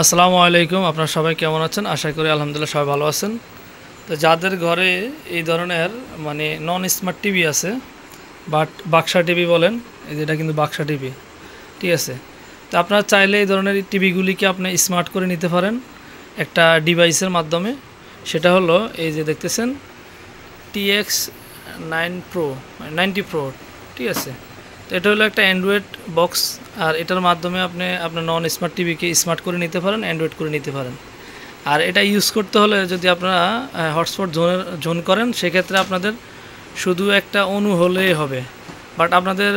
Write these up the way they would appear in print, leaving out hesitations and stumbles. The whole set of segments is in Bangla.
আসসালামু আলাইকুম। আপনারা সবাই কেমন আছেন? আশা করি আলহামদুলিল্লাহ সবাই ভালো আছেন। তো যাদের ঘরে এই ধরনের নন স্মার্ট টিভি আছে, বাট বাক্সা টিভি বলেন, এটা কিন্তু বাক্সা টিভি, ঠিক আছে। তো আপনারা চাইলে এই ধরনের টিভিগুলিকে আপনি স্মার্ট করে নিতে পারেন একটা ডিভাইসের মাধ্যমে। সেটা হলো এই যে দেখতেছেন TX90 Pro, ঠিক আছে। তো এটা হলো একটা অ্যান্ড্রয়েড বক্স, আর এটার মাধ্যমে আপনি আপনার নন স্মার্ট টিভিকে স্মার্ট করে নিতে পারেন, অ্যান্ড্রয়েড করে নিতে পারেন। আর এটা ইউজ করতে হলে যদি আপনারা হটস্পট জোন করেন, সেক্ষেত্রে আপনাদের শুধু একটা অনু হলেই হবে, বাট আপনাদের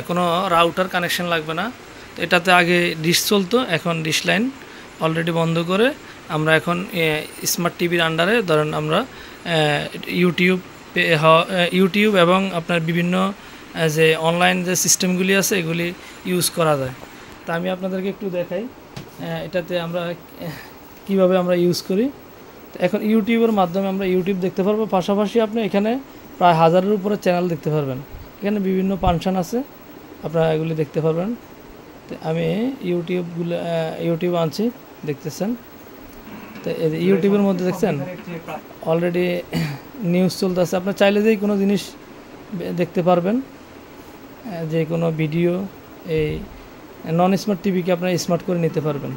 কোনো রাউটার কানেকশন লাগবে না। তো এটাতে আগে ডিশ চলতো, এখন ডিশ লাইন অলরেডি বন্ধ করে আমরা এখন স্মার্ট টিভির আন্ডারে ধরেন আমরা ইউটিউব ইউটিউব এবং আপনার বিভিন্ন যে অনলাইন যে সিস্টেমগুলি আছে এগুলি ইউজ করা যায়। তা আমি আপনাদেরকে একটু দেখাই এটাতে আমরা কিভাবে আমরা ইউজ করি। তো এখন ইউটিউবের মাধ্যমে আমরা ইউটিউব দেখতে পারবো, পাশাপাশি আপনি এখানে প্রায় 1000-এর উপরে চ্যানেল দেখতে পারবেন। এখানে বিভিন্ন ফাংশন আছে, আপনারা এগুলি দেখতে পারবেন। তো আমি ইউটিউব আনছি, দেখতেছেন। তো ইউটিউবের মধ্যে দেখছেন অলরেডি নিউজ চলতেছে। আপনার চাইলে যেই কোনো জিনিস দেখতে পারবেন, যে কোনো ভিডিও এই নন স্মার্ট টিভিকে আপনারা স্মার্ট করে নিতে পারবেন।